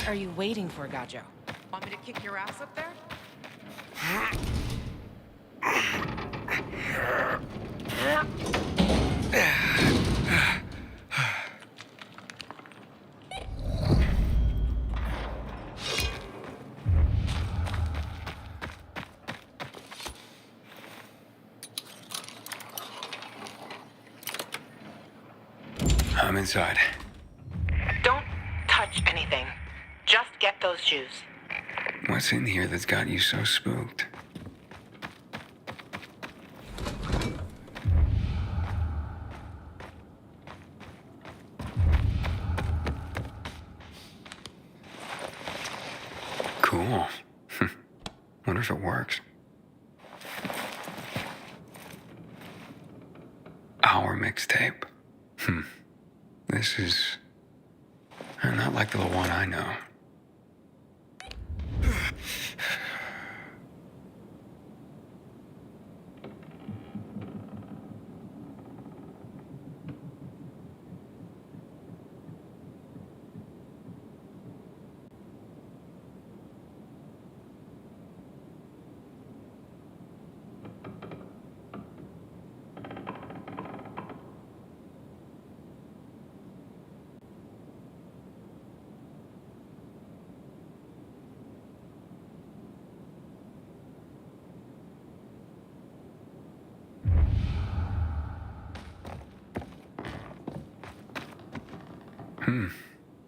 What are you waiting for, Gajo? Want me to kick your ass up there? I'm inside. Don't touch anything. Just get those shoes. What's in here that's got you so spooked? Cool. Wonder if it works. Our mixtape. This is not like the one I know.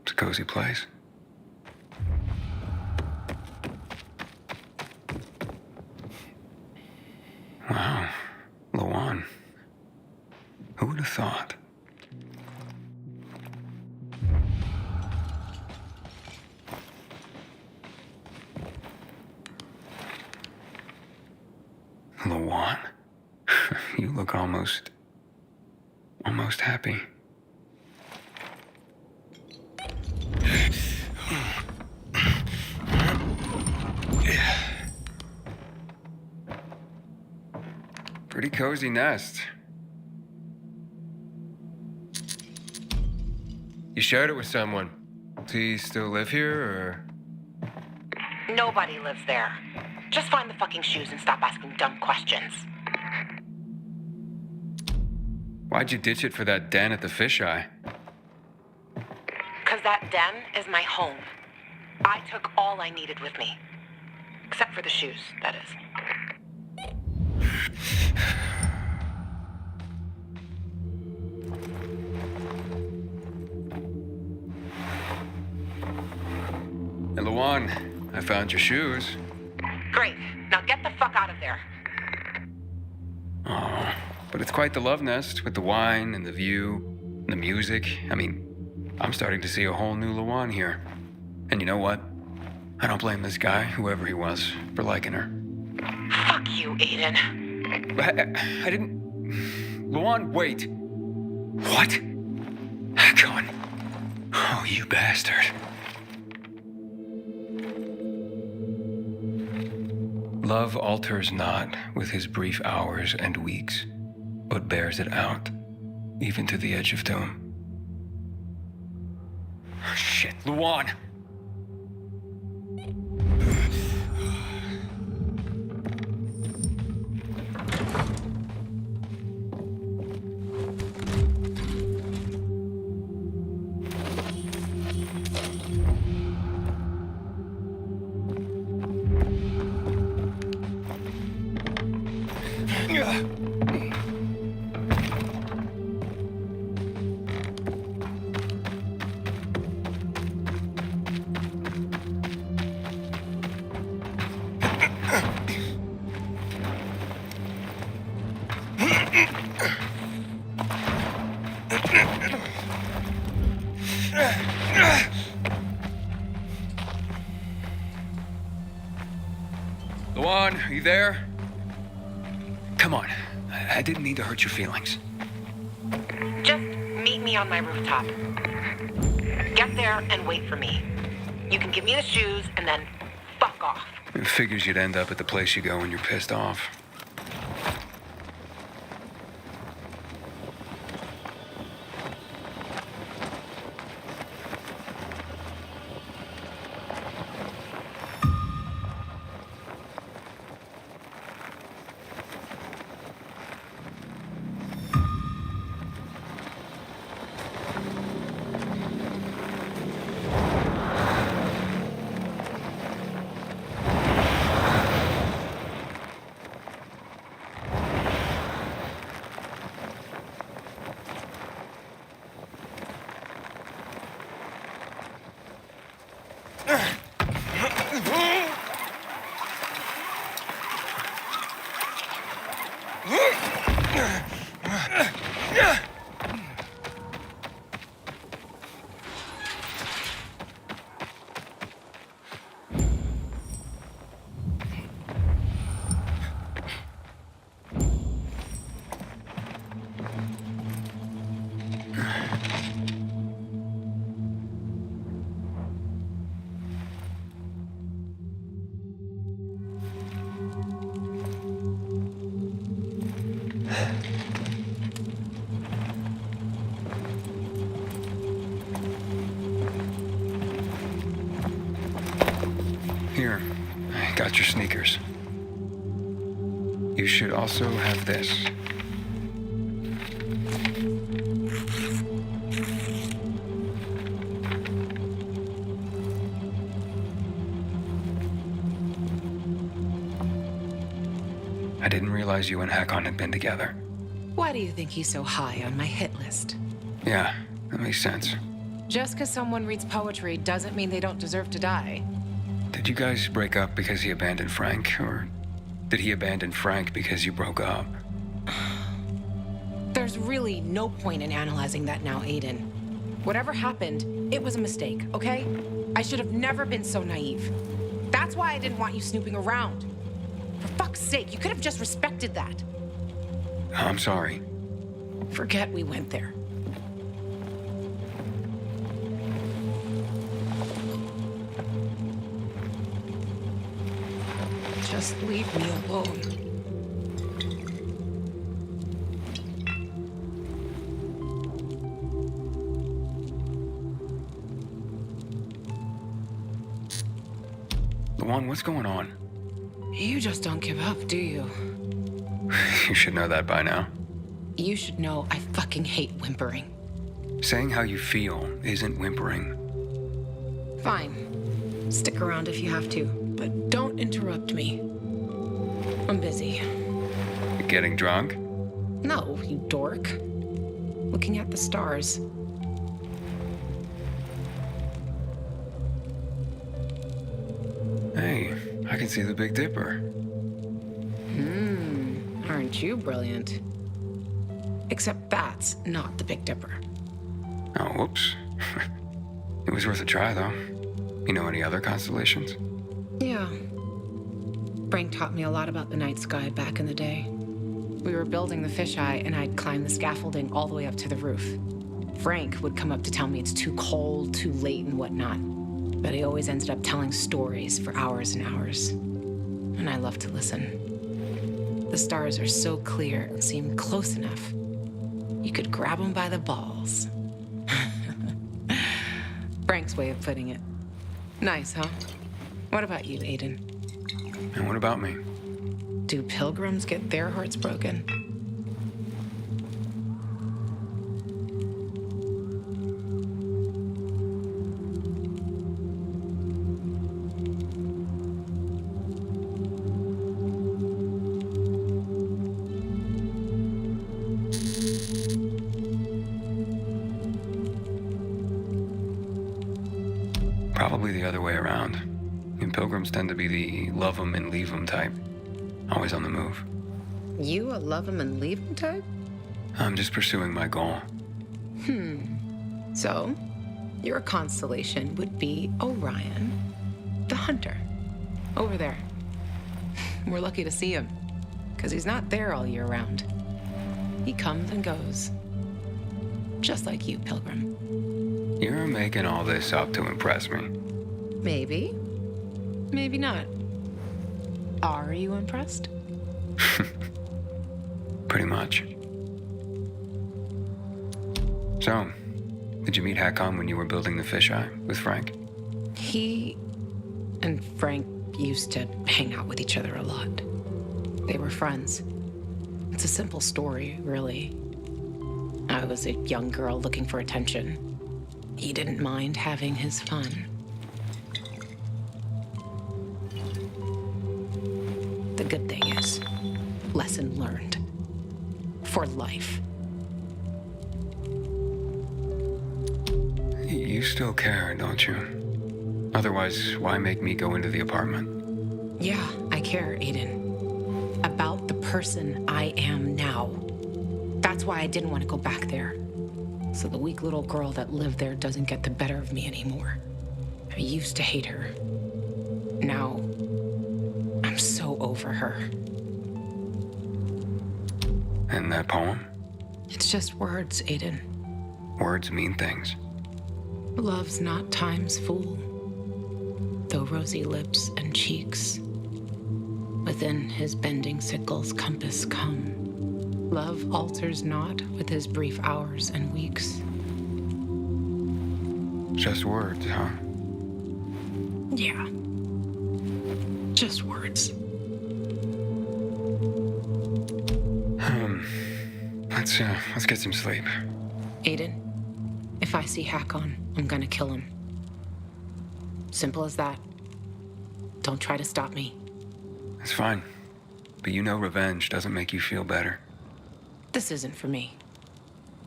It's a cozy place. Wow, Lawan. Who would have thought? Lawan? You look almost happy. Pretty cozy nest. You shared it with someone. Does he still live here, or? Nobody lives there. Just find the fucking shoes and stop asking dumb questions. Why'd you ditch it for that den at the fisheye? 'Cause that den is my home. I took all I needed with me. Except for the shoes, that is. Hey, Lawan, I found your shoes. Great. Now get the fuck out of there. Oh, but it's quite the love nest with the wine and the view, and the music. I mean, I'm starting to see a whole new Lawan here. And you know what? I don't blame this guy, whoever he was, for liking her. Fuck you, Aiden. I didn't... Lawan, wait. What? Con. Oh, you bastard. Love alters not with his brief hours and weeks, but bears it out, even to the edge of doom. Shit, Lawan! Lawan, are you there? Come on. I didn't mean to hurt your feelings. Just meet me on my rooftop. Get there and wait for me. You can give me the shoes and then fuck off. It figures you'd end up at the place you go when you're pissed off. Here, I got your sneakers. You should also have this. I didn't realize you and Hakon had been together. Why do you think he's so high on my hit list? Yeah, that makes sense. Just because someone reads poetry doesn't mean they don't deserve to die. Did you guys break up because he abandoned Frank, or did he abandon Frank because you broke up? There's really no point in analyzing that now, Aiden. Whatever happened, it was a mistake, okay? I should have never been so naive. That's why I didn't want you snooping around. For fuck's sake, you could have just respected that. I'm sorry. Forget we went there. Just leave me alone. Luan, what's going on? You just don't give up, do you? You should know that by now. You should know I fucking hate whimpering. Saying how you feel isn't whimpering. Fine. Stick around if you have to, but don't interrupt me. I'm busy. You getting drunk? No, you dork. Looking at the stars. Hey, I can see the Big Dipper. Aren't you brilliant? Except that's not the Big Dipper. Oh, whoops. It was worth a try, though. You know any other constellations? Yeah. Frank taught me a lot about the night sky back in the day. We were building the fisheye, and I'd climb the scaffolding all the way up to the roof. Frank would come up to tell me it's too cold, too late, and whatnot. But he always ended up telling stories for hours and hours. And I love to listen. The stars are so clear and seem close enough. You could grab them by the balls. Frank's way of putting it. Nice, huh? What about you, Aiden? And what about me? Do pilgrims get their hearts broken? Probably the other way around. And pilgrims tend to be the love 'em and leave 'em type. Always on the move. You a love 'em and leave 'em type? I'm just pursuing my goal. So, your constellation would be Orion, the hunter. Over there. We're lucky to see him, because he's not there all year round. He comes and goes. Just like you, Pilgrim. You're making all this up to impress me. Maybe. Maybe not. Are you impressed? Pretty much. So, did you meet Hakon when you were building the fisheye with Frank? He and Frank used to hang out with each other a lot. They were friends. It's a simple story, really. I was a young girl looking for attention. He didn't mind having his fun. The good thing is, lesson learned. For life. You still care, don't you? Otherwise, why make me go into the apartment? Yeah, I care, Aiden. About the person I am now. That's why I didn't want to go back there. So the weak little girl that lived there doesn't get the better of me anymore. I used to hate her. Now, I'm so over her. And that poem? It's just words, Aiden. Words mean things. Love's not time's fool, though rosy lips and cheeks within his bending sickle's compass come. Love alters not with his brief hours and weeks. Just words, huh? Yeah. Just words. Let's get some sleep. Aiden, if I see Hakon, I'm gonna kill him. Simple as that. Don't try to stop me. It's fine. But you know revenge doesn't make you feel better. This isn't for me.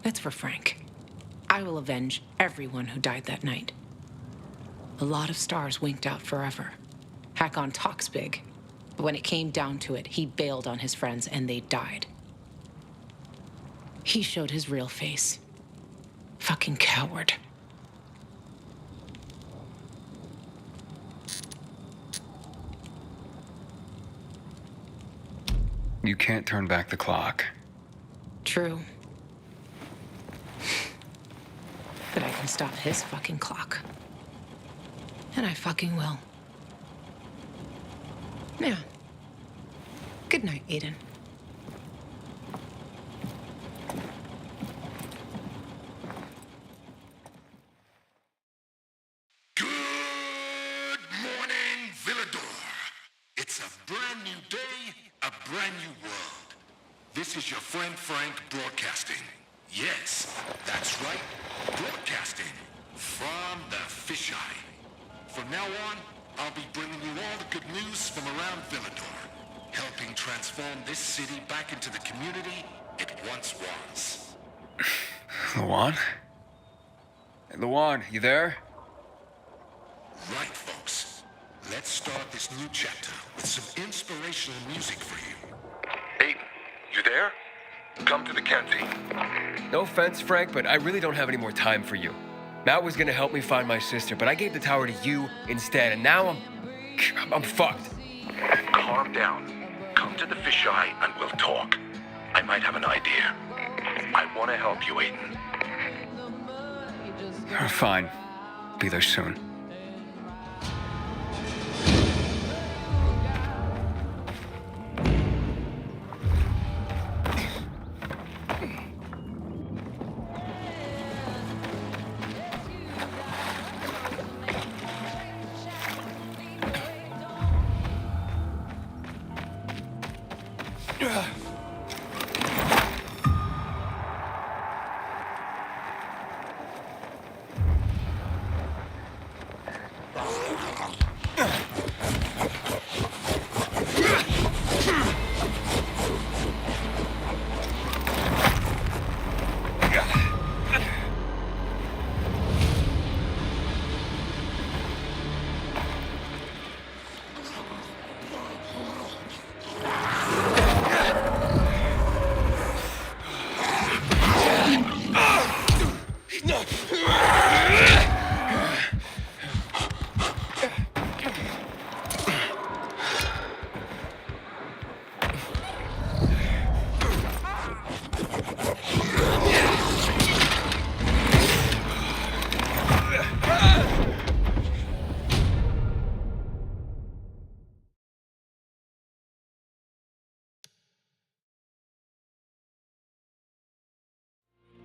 It's for Frank. I will avenge everyone who died that night. A lot of stars winked out forever. Hakon talks big, but when it came down to it, he bailed on his friends and they died. He showed his real face. Fucking coward. You can't turn back the clock. True. But I can stop his fucking clock. And I fucking will. Yeah. Good night, Aiden. Good morning, Villador. It's a brand new day, a brand new world. This is your friend Frank broadcasting. Yes, that's right, broadcasting from the fisheye. From now on, I'll be bringing you all the good news from around Villador, helping transform this city back into the community it once was. Lawan? Hey, Lawan, you there? Right, folks. Let's start this new chapter with some inspirational music for you. Aiden, you there? Come to the canteen. No offense, Frank, but I really don't have any more time for you. Matt was gonna help me find my sister, but I gave the tower to you instead, and now I'm fucked. Calm down. Come to the fisheye and we'll talk. I might have an idea. I want to help you, Aiden. Fine. Be there soon.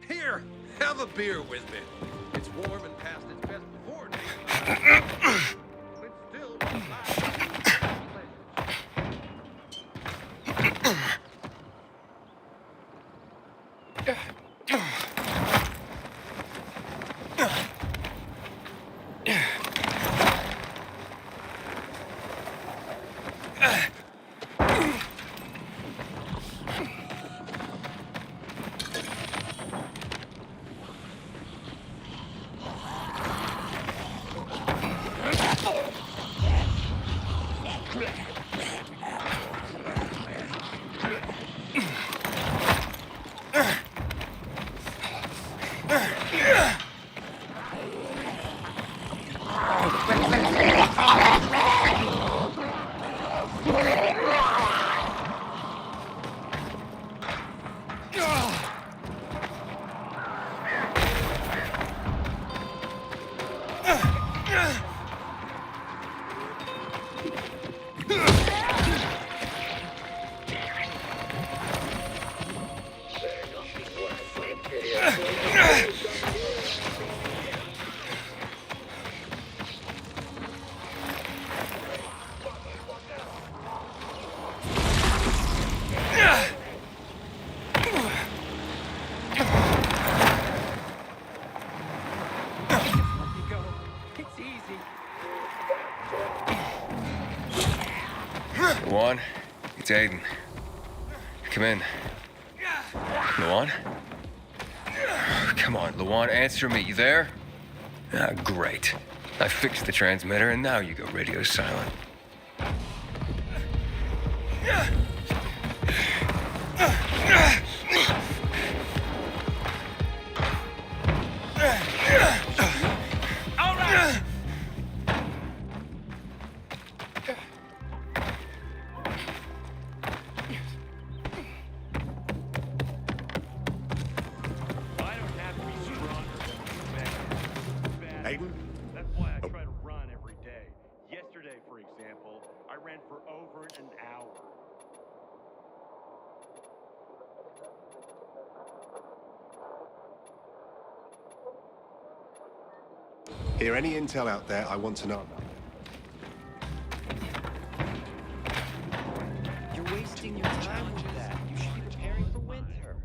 Here, have a beer with me. It's warm and past its best before daytime. But it's still one of my Luan, it's Aiden. Come in. Luan? Come on, Luan, answer me. You there? Ah, great. I fixed the transmitter, and now you go radio silent. Aiden? That's why I try to run every day. Yesterday, for example, I ran for over an hour. Hear any intel out there I want to know about? You're wasting your time with that. You should be preparing for winter.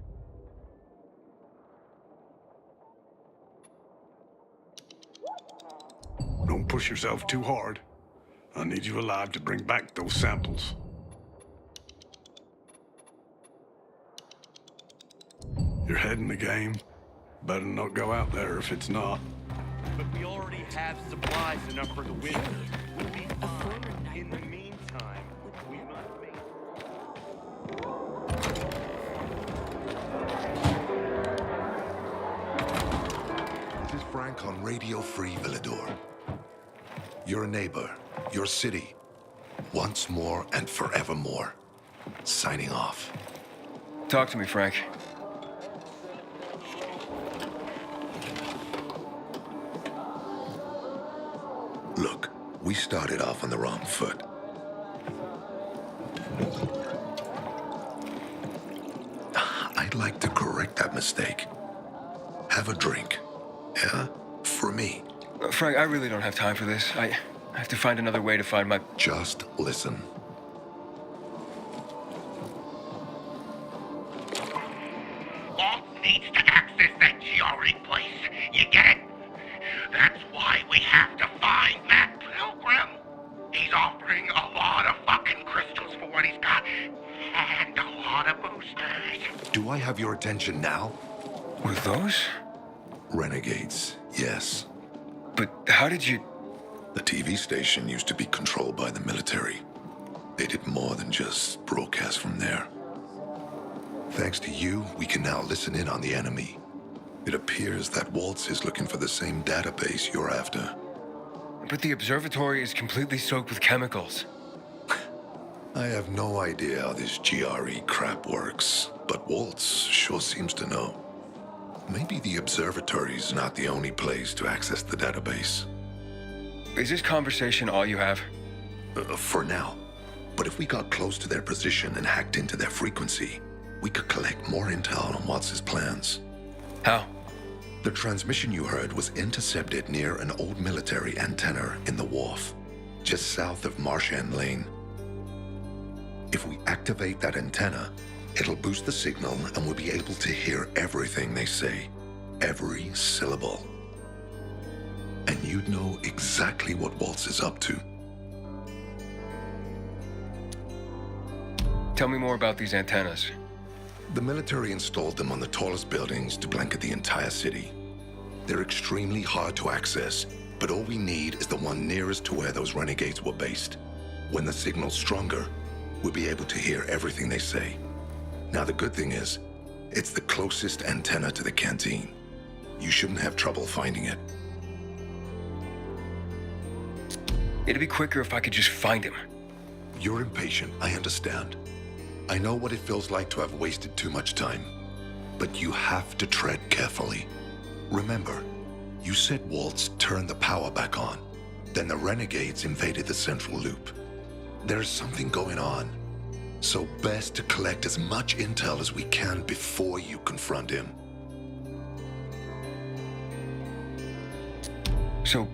Don't push yourself too hard. I need you alive to bring back those samples. You're head in the game. Better not go out there if it's not. But we already have supplies enough for the winter. We'll be fine. In the meantime, we must make... This is Frank on Radio Free Villador. Your neighbor, your city, once more and forevermore. Signing off. Talk to me, Frank. Look, we started off on the wrong foot. I'd like to correct that mistake. Have a drink. Yeah? For me. Frank, I really don't have time for this. I have to find another way to find my... Just listen. Walt needs to access that GRE place. You get it? That's why we have to find Matt Pilgrim. He's offering a lot of fucking crystals for what he's got. And a lot of boosters. Do I have your attention now? With those? Renegades, yes. But how did you... The TV station used to be controlled by the military. They did more than just broadcast from there. Thanks to you, we can now listen in on the enemy. It appears that Waltz is looking for the same database you're after. But the observatory is completely soaked with chemicals. I have no idea how this GRE crap works, but Waltz sure seems to know. Maybe the observatory's not the only place to access the database. Is this conversation all you have? For now. But if we got close to their position and hacked into their frequency, we could collect more intel on Watts's plans. How? The transmission you heard was intercepted near an old military antenna in the wharf, just south of Marchand Lane. If we activate that antenna, it'll boost the signal and we'll be able to hear everything they say, every syllable. And you'd know exactly what Waltz is up to. Tell me more about these antennas. The military installed them on the tallest buildings to blanket the entire city. They're extremely hard to access, but all we need is the one nearest to where those renegades were based. When the signal's stronger, we'll be able to hear everything they say. Now the good thing is, it's the closest antenna to the canteen. You shouldn't have trouble finding it. It'd be quicker if I could just find him. You're impatient, I understand. I know what it feels like to have wasted too much time. But you have to tread carefully. Remember, You said Waltz turned the power back on. Then the renegades invaded the central loop. There's something going on. So best to collect as much intel as we can before you confront him. So,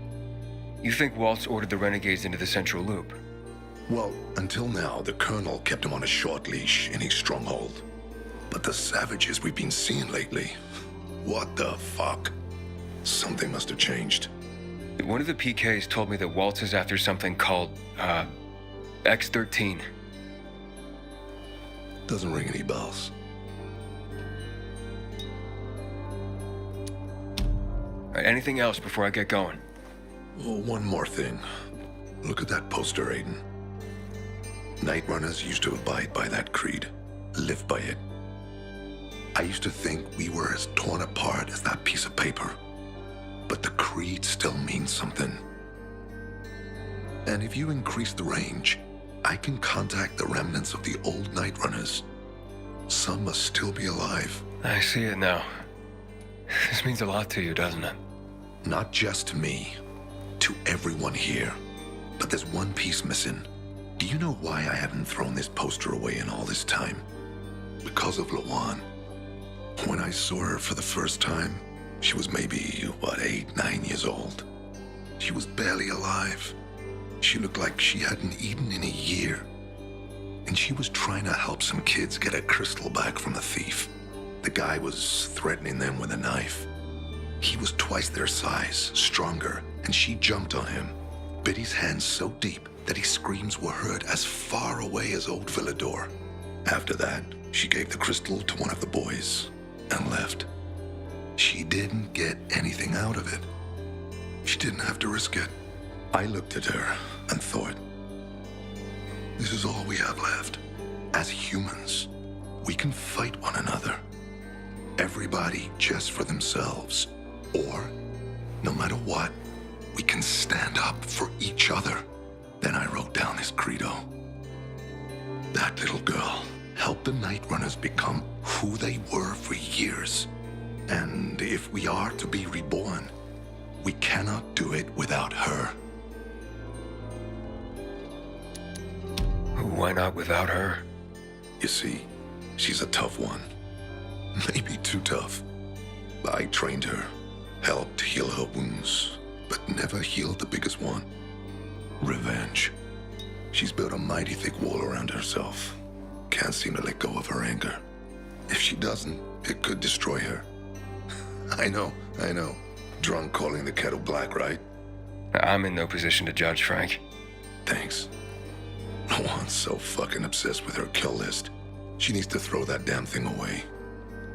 you think Waltz ordered the renegades into the central loop? Well, until now, the Colonel kept him on a short leash in his stronghold. But the savages we've been seeing lately, what the fuck? Something must have changed. One of the PKs told me that Waltz is after something called, X-13. Doesn't ring any bells. All right, anything else before I get going? Oh, one more thing. Look at that poster, Aiden. Night Runners used to abide by that creed, live by it. I used to think we were as torn apart as that piece of paper. But the creed still means something. And if you increase the range, I can contact the remnants of the old Night Runners. Some must still be alive. I see it now. This means a lot to you, doesn't it? Not just to me, to everyone here. But there's one piece missing. Do you know why I haven't thrown this poster away in all this time? Because of Lawan. When I saw her for the first time, she was maybe, 8, 9 years old. She was barely alive. She looked like she hadn't eaten in a year. And she was trying to help some kids get a crystal back from the thief. The guy was threatening them with a knife. He was twice their size, stronger, and she jumped on him, bit his hands so deep that his screams were heard as far away as Old Villador. After that, she gave the crystal to one of the boys and left. She didn't get anything out of it. She didn't have to risk it. I looked at her and thought, this is all we have left. As humans, we can fight one another. Everybody just for themselves. Or, no matter what, we can stand up for each other. Then I wrote down this credo. That little girl helped the Night Runners become who they were for years. And if we are to be reborn, we cannot do it without her. Why not without her? You see, she's a tough one. Maybe too tough. I trained her, helped heal her wounds, but never healed the biggest one. Revenge. She's built a mighty thick wall around herself. Can't seem to let go of her anger. If she doesn't, it could destroy her. I know. Drunk calling the kettle black, right? I'm in no position to judge, Frank. Thanks. Lawan's so fucking obsessed with her kill list. She needs to throw that damn thing away.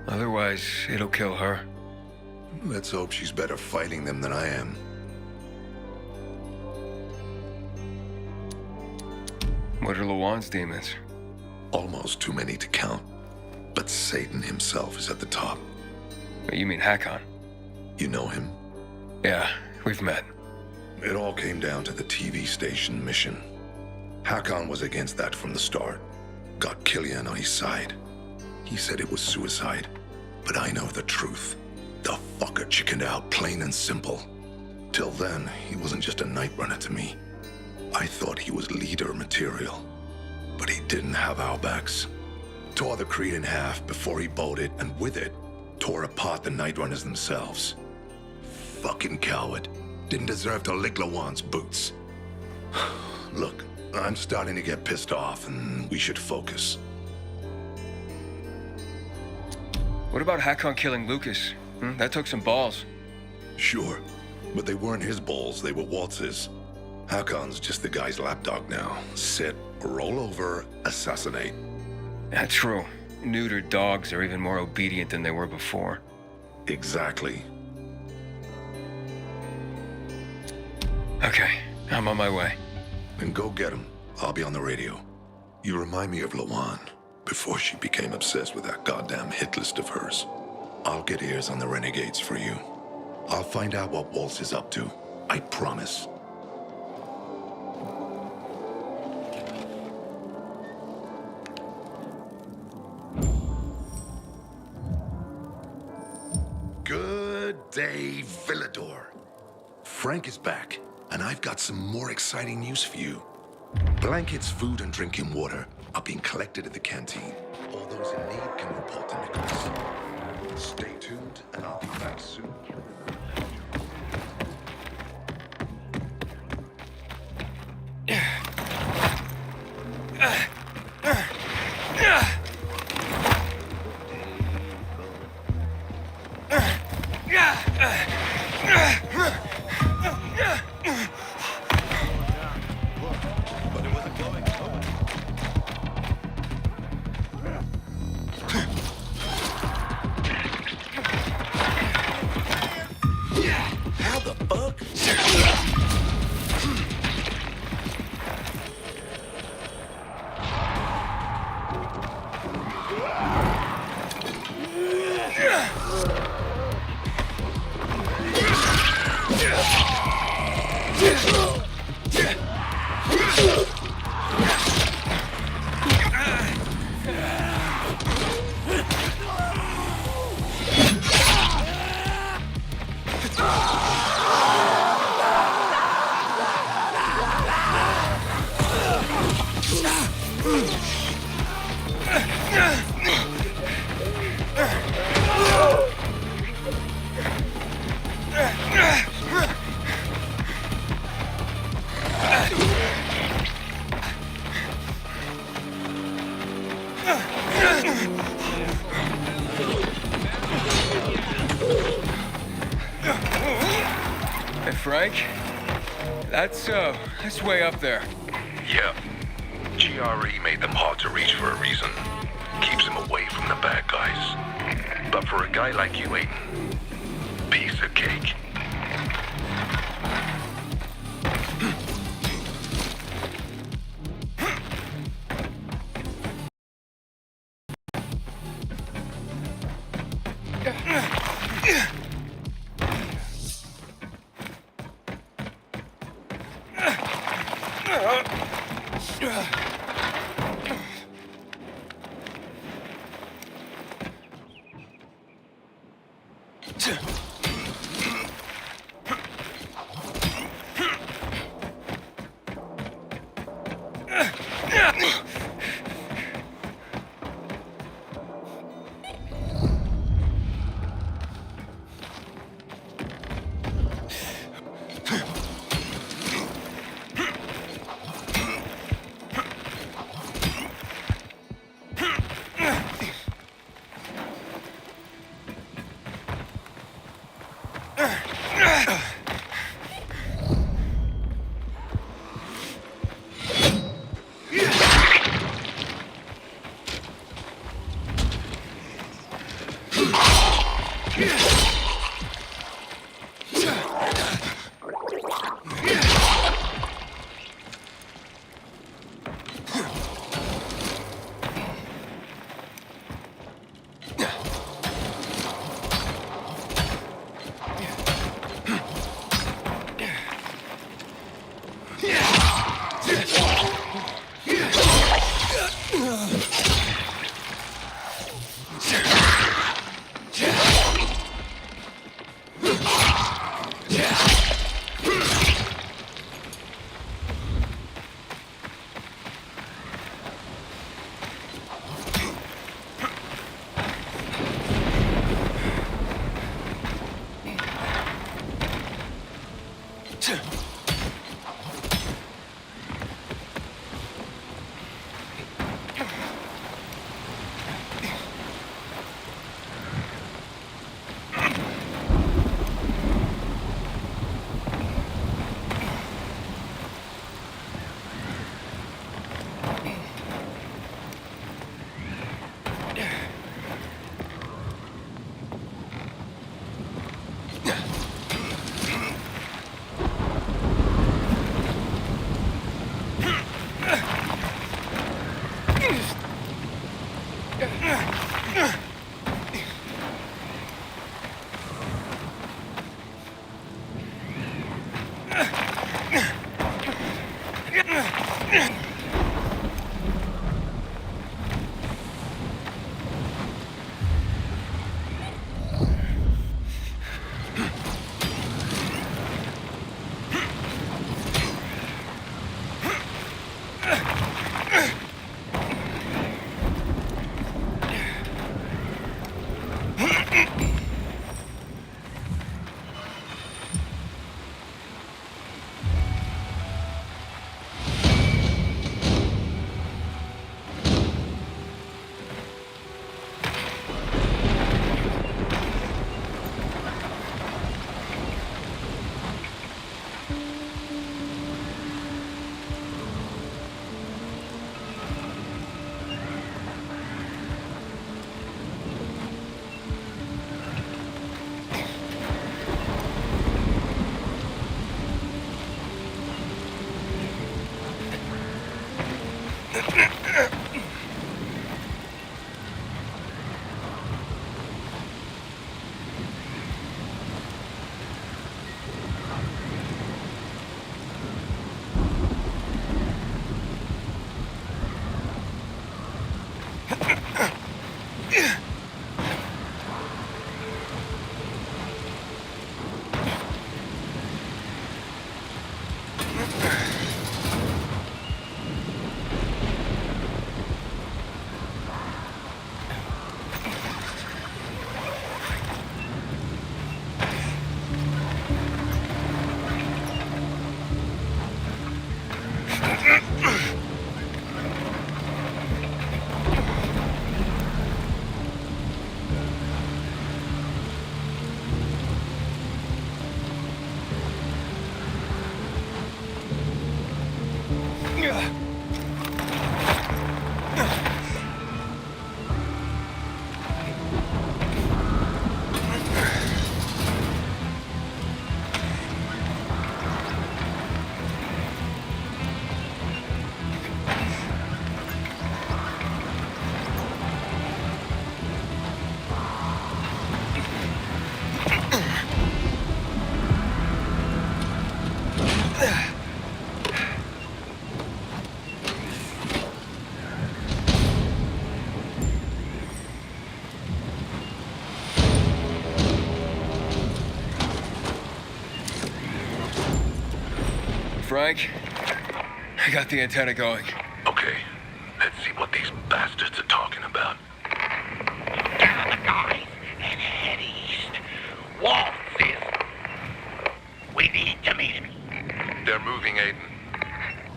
Otherwise, it'll kill her. Let's hope she's better fighting them than I am. What are Lawan's demons? Almost too many to count. But Satan himself is at the top. You mean Hakon? You know him? Yeah, we've met. It all came down to the TV station mission. Hakon was against that from the start. Got Killian on his side. He said it was suicide. But I know the truth. The fucker chickened out, plain and simple. Till then, he wasn't just a Night Runner to me. I thought he was leader material. But he didn't have our backs. Tore the Creed in half before he bolted, and with it, tore apart the Night Runners themselves. Fucking coward. Didn't deserve to lick Lawan's boots. Look, I'm starting to get pissed off, and we should focus. What about Hakon killing Lucas? That took some balls. Sure, but they weren't his balls, they were Waltz's. Hakon's just the guy's lapdog now. Sit, roll over, assassinate. That's true. Neutered dogs are even more obedient than they were before. Exactly. Okay, I'm on my way. Then go get him. I'll be on the radio. You remind me of Lawan, before she became obsessed with that goddamn hit list of hers. I'll get ears on the renegades for you. I'll find out what Waltz is up to. I promise. Good day, Villador. Frank is back, and I've got some more exciting news for you. Blankets, food, and drinking water are being collected at the canteen. All those in need can report to Nicholas. Stay tuned, and I'll be back soon. But it wasn't glowing. How the fuck? Hey, Frank? That's way up there. Yeah. GRE made them hard to reach for a reason. Keeps them away from the bad guys. But for a guy like you, Aiden, piece of cake. Frank, I got the antenna going. Okay, let's see what these bastards are talking about. Gather the guys and head east. Waltz is... We need to meet him. They're moving, Aiden.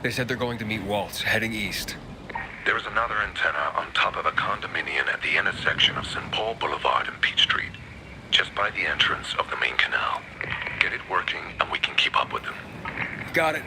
They said they're going to meet Waltz, heading east. There is another antenna on top of a condominium at the intersection of St. Paul Boulevard and Peach Street, just by the entrance of the main canal. Get it working, and we can keep up with them. Got it.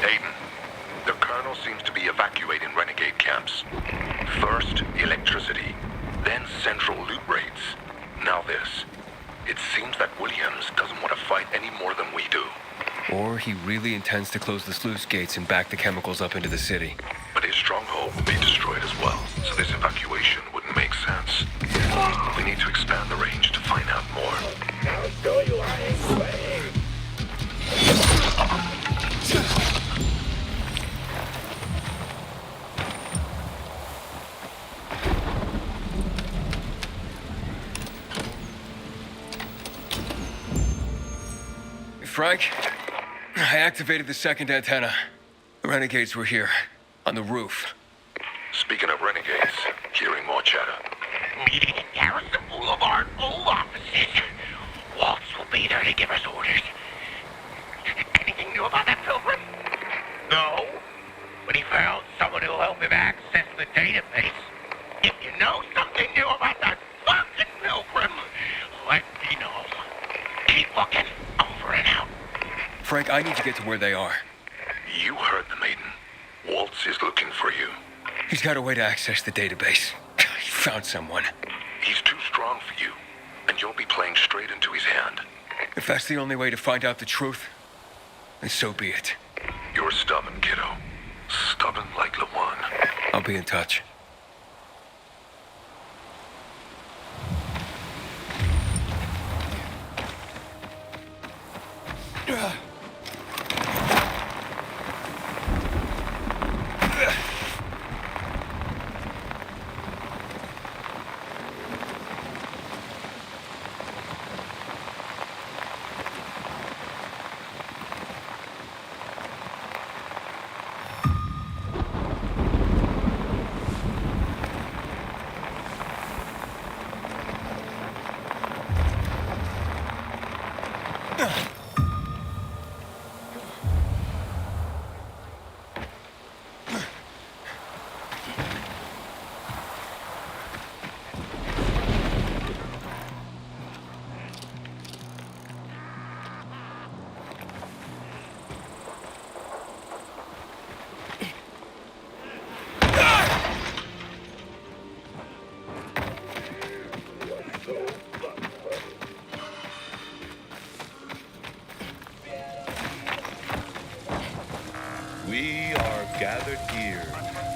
Aiden, the Colonel seems to be evacuating renegade camps. First, electricity, then central loot raids. Now this. It seems that Williams doesn't want to fight any more than we do. Or he really intends to close the sluice gates and back the chemicals up into the city. But his stronghold will be destroyed as well, so this evacuation wouldn't make sense. We need to expand the range to find out more. I'll show you I ain't playing. Frank, I activated the second antenna. The renegades were here, on the roof. Speaking of renegades, hearing more chatter. Meeting in Garrison Boulevard, old offices. Waltz will be there to give us orders. Anything new about that pilgrim? No. But he found someone who'll help him access the database. If you know something new about that fucking pilgrim, let me know. Keep looking. Over and out. Frank, I need to get to where they are. You heard the maiden. Waltz is looking for you. He's got a way to access the database. He found someone. He's too strong for you, and you'll be playing straight into his hand. If that's the only way to find out the truth, then so be it. You're stubborn, kiddo. Stubborn like Lawan. I'll be in touch. We are gathered here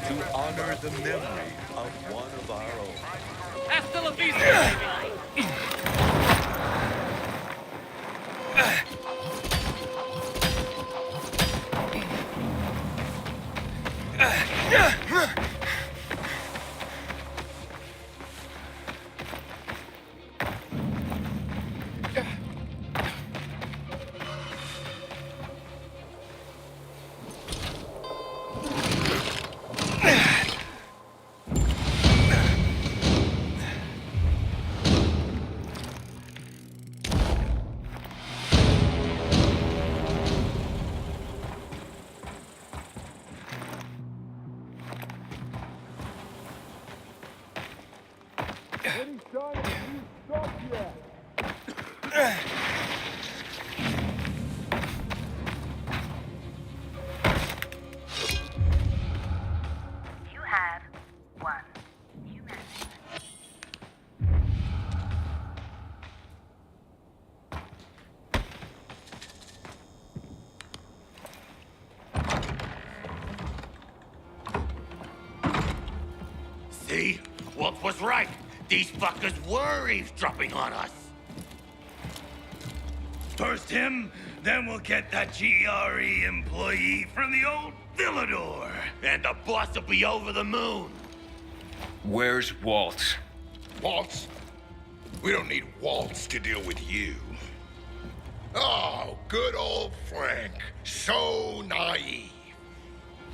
to honor the memory of one of our own. Hasta la vista, You have one human. Waltz was right. These fuckers were eavesdropping on us. First him, then we'll get that GRE employee from the old Villador. And the boss will be over the moon. Where's Waltz? Waltz? We don't need Waltz to deal with you. Oh, good old Frank. So naive.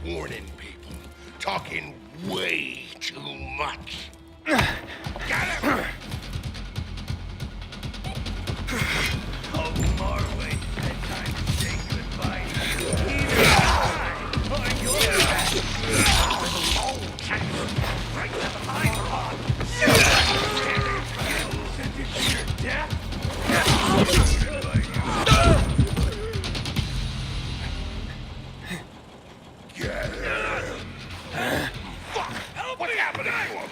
Warning people. Talking way too much. Got him! Oh, Marway, that time to say goodbye. Either I or your back. Right to the high spot. Send it to your death. Get him! Fuck! What's happening to him?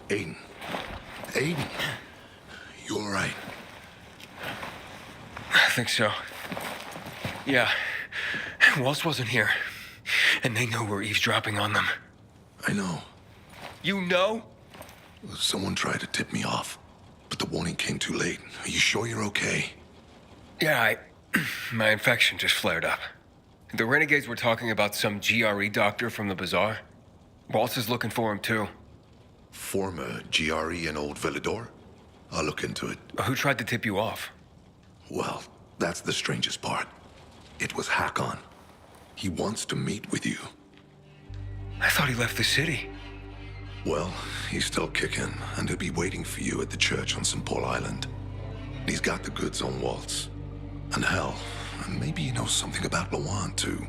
Aiden. Aiden. You all right? I think so. Yeah. Waltz wasn't here. And they know we're eavesdropping on them. I know. You know? Someone tried to tip me off, but the warning came too late. Are you sure you're okay? Yeah, my infection just flared up. The renegades were talking about some GRE doctor from the bazaar. Waltz is looking for him, too. Former GRE and Old Villador? I'll look into it. Who tried to tip you off? Well, that's the strangest part. It was Hakon. He wants to meet with you. I thought he left the city. Well, he's still kicking, and he'll be waiting for you at the church on St. Paul Island. He's got the goods on Waltz. And hell, maybe he knows something about Lawan, too.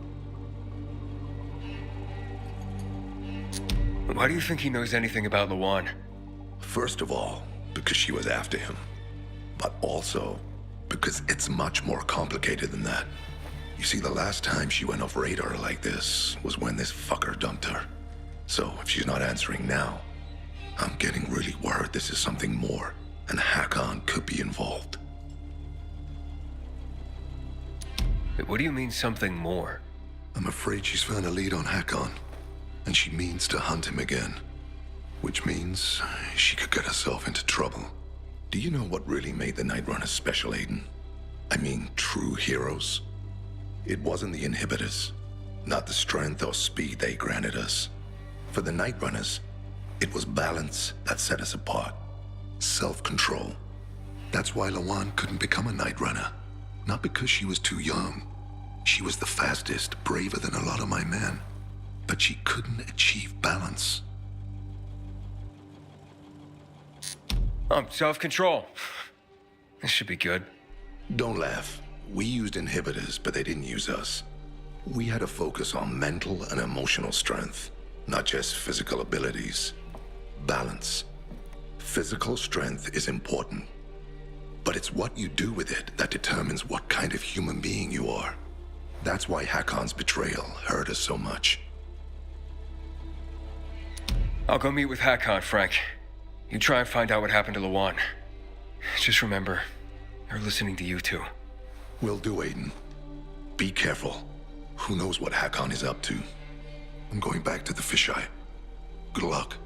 Why do you think he knows anything about Lawan? First of all, because she was after him. But also, because it's much more complicated than that. You see, the last time she went off radar like this was when this fucker dumped her. So, if she's not answering now, I'm getting really worried this is something more, and Hakon could be involved. What do you mean, something more? I'm afraid she's found a lead on Hakon, and she means to hunt him again. Which means she could get herself into trouble. Do you know what really made the Night Runners special, Aiden? I mean, true heroes. It wasn't the inhibitors, not the strength or speed they granted us. For the Night Runners, it was balance that set us apart. Self-control. That's why Lawan couldn't become a Night Runner. Not because she was too young. She was the fastest, braver than a lot of my men. But she couldn't achieve balance. Self-control. This should be good. Don't laugh. We used inhibitors, but they didn't use us. We had to focus on mental and emotional strength, not just physical abilities. Balance. Physical strength is important, but it's what you do with it that determines what kind of human being you are. That's why Hakon's betrayal hurt us so much. I'll go meet with Hakon, Frank. You try and find out what happened to Lawan. Just remember, they're listening to you too. Will do, Aiden. Be careful. Who knows what Hakon is up to? I'm going back to the fisheye. Good luck.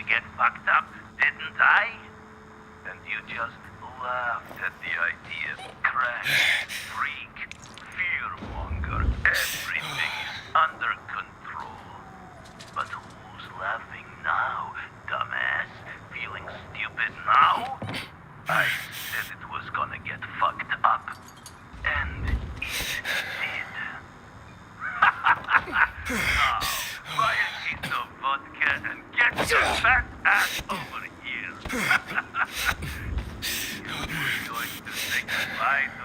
to get fucked up, didn't I? And you just laughed at the idea. Crash, freak, fearmonger, everything is under control. But who's laughing now, dumbass? Feeling stupid now? I said it was gonna get fucked up. And it did. Now, buy a case of vodka and get your fat ass over here. You're going to say goodbye to